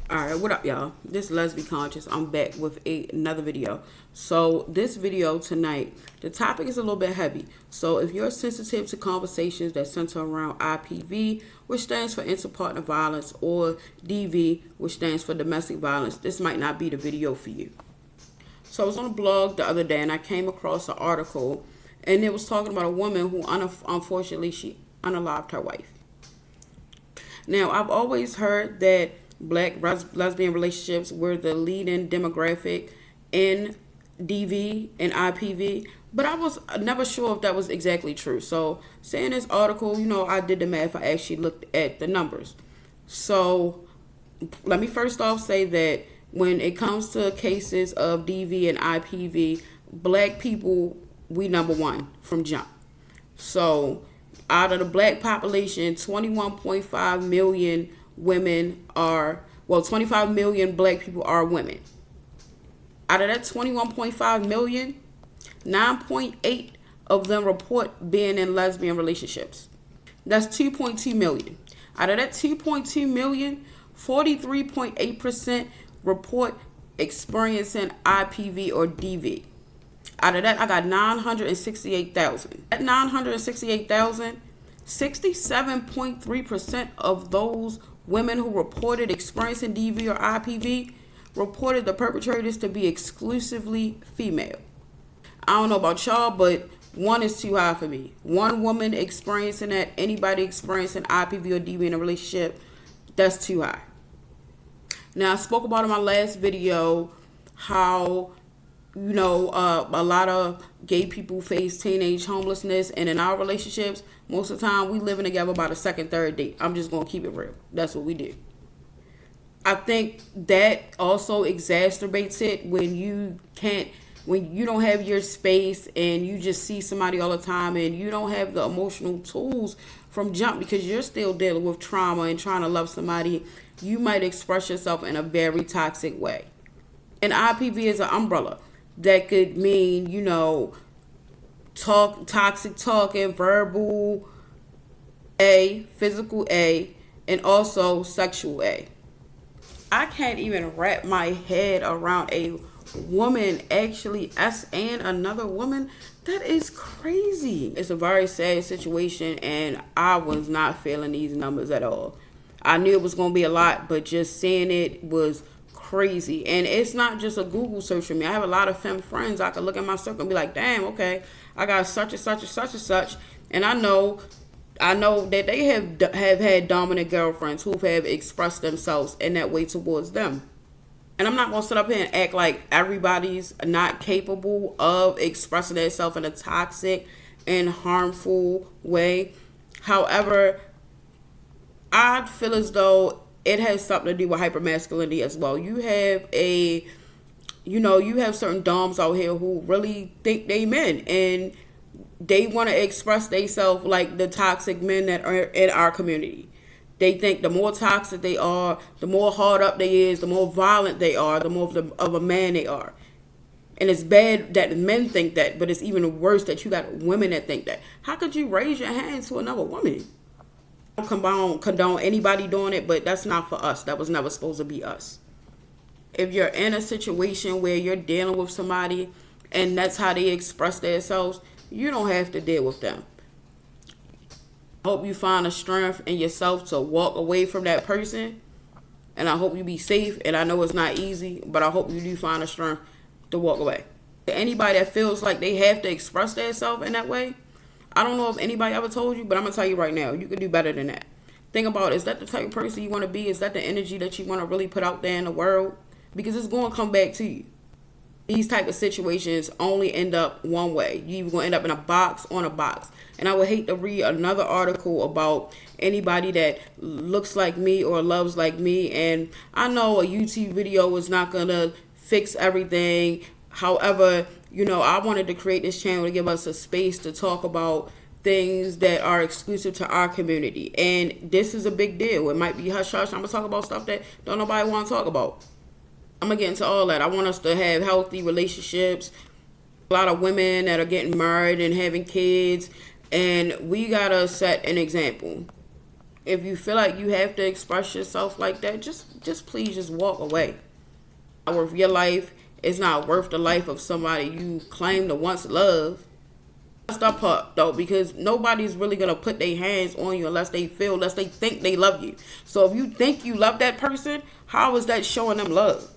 Alright, what up, y'all? This is Lesbian Conscious. I'm back with another video. So this video tonight, the topic is a little bit heavy. So if you're sensitive to conversations that center around IPV, which stands for interpartner violence, or DV, which stands for domestic violence, this might not be the video for you. So I was on a blog the other day and I came across an article, and it was talking about a woman who unfortunately she unalived her wife. Now, I've always heard that Black lesbian relationships were the leading demographic in DV and IPV, but I was never sure if that was exactly true. So, saying this article, I did the math. I actually looked at the numbers. So, let me first off say that when it comes to cases of DV and IPV, Black people, we number one from jump. So, out of the Black population, 21.5 million women are, 25 million Black people are women. Out of that 21.5 million, 9.8 of them report being in lesbian relationships. That's 2.2 million. Out of that 2.2 million, 43.8% report experiencing IPV or DV. Out of that, I got 968,000. That 968,000, 67.3% of those women who reported experiencing DV or IPV reported the perpetrators to be exclusively female. I don't know about y'all, but one is too high for me. One woman experiencing that, anybody experiencing IPV or DV in a relationship, that's too high. Now, I spoke about in my last video how a lot of gay people face teenage homelessness, and in our relationships, most of the time we living together by the second, third date. I'm just gonna keep it real. That's what we do. I think that also exacerbates it when you don't have your space and you just see somebody all the time and you don't have the emotional tools from jump because you're still dealing with trauma and trying to love somebody. You might express yourself in a very toxic way. And IPV is an umbrella. That could mean, toxic talking, verbal A, physical A, and also sexual A. I can't even wrap my head around a woman actually S-ing another woman. That is crazy. It's a very sad situation, and I was not feeling these numbers at all. I knew it was going to be a lot, but just seeing it was crazy. And it's not just a Google search for me. I have a lot of femme friends. I could look at my circle and be like, damn, okay, I got such and such and such and such. And I know that they have had dominant girlfriends who have expressed themselves in that way towards them. And I'm not going to sit up here and act like everybody's not capable of expressing themselves in a toxic and harmful way. However, I feel as though it has something to do with hypermasculinity as well. You have you have certain doms out here who really think they men and they want to express themselves like the toxic men that are in our community. They think the more toxic they are, the more hard up they is, the more violent they are, the more of a man they are. And it's bad that men think that, but it's even worse that you got women that think that. How could you raise your hand to another woman? I don't condone anybody doing it, but that's not for us. That was never supposed to be us. If you're in a situation where you're dealing with somebody and that's how they express themselves, you don't have to deal with them. I hope you find a strength in yourself to walk away from that person, and I hope you be safe. And I know it's not easy, but I hope you do find a strength to walk away. Anybody that feels like they have to express themselves in that way, I don't know if anybody ever told you, but I'm going to tell you right now, you can do better than that. Think about it. Is that the type of person you want to be? Is that the energy that you want to really put out there in the world? Because it's going to come back to you. These type of situations only end up one way. You're going to end up in a box on a box. And I would hate to read another article about anybody that looks like me or loves like me. And I know a YouTube video is not going to fix everything. However, I wanted to create this channel to give us a space to talk about things that are exclusive to our community. And this is a big deal. It might be hush hush. I'm going to talk about stuff that don't nobody want to talk about. I'm going to get into all that. I want us to have healthy relationships. A lot of women that are getting married and having kids. And we got to set an example. If you feel like you have to express yourself like that, just please just walk away. Not worth your life. It's not worth the life of somebody you claim to once love. That's the part though, because nobody's really gonna put their hands on you unless they think they love you. So if you think you love that person, how is that showing them love?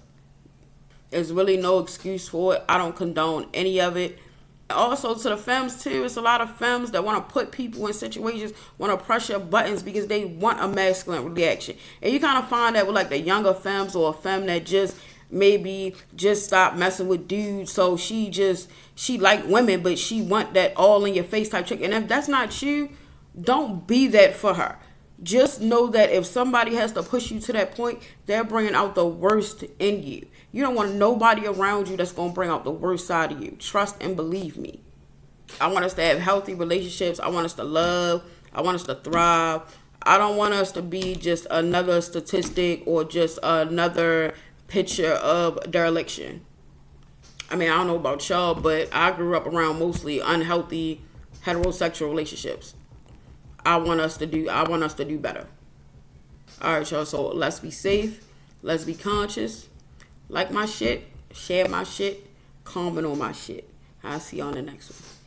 There's really no excuse for it. I don't condone any of it. Also, to the femmes too, it's a lot of femmes that want to put people in situations, want to press your buttons because they want a masculine reaction. And you kind of find that with like the younger femmes, or a femme that just maybe just stopped messing with dudes, so she like women, but she want that all in your face type chick. And if that's not you, don't be that for her. Just know that if somebody has to push you to that point, they're bringing out the worst in you. You don't want nobody around you that's going to bring out the worst side of you. Trust and believe me. I want us to have healthy relationships. I want us to love. I want us to thrive. I don't want us to be just another statistic or just another picture of dereliction. I mean, I don't know about y'all, but I grew up around mostly unhealthy heterosexual relationships. I want us to do better. All right, y'all. So let's be safe. Let's be conscious. Like my shit. Share my shit. Comment on my shit. I'll see you on the next one.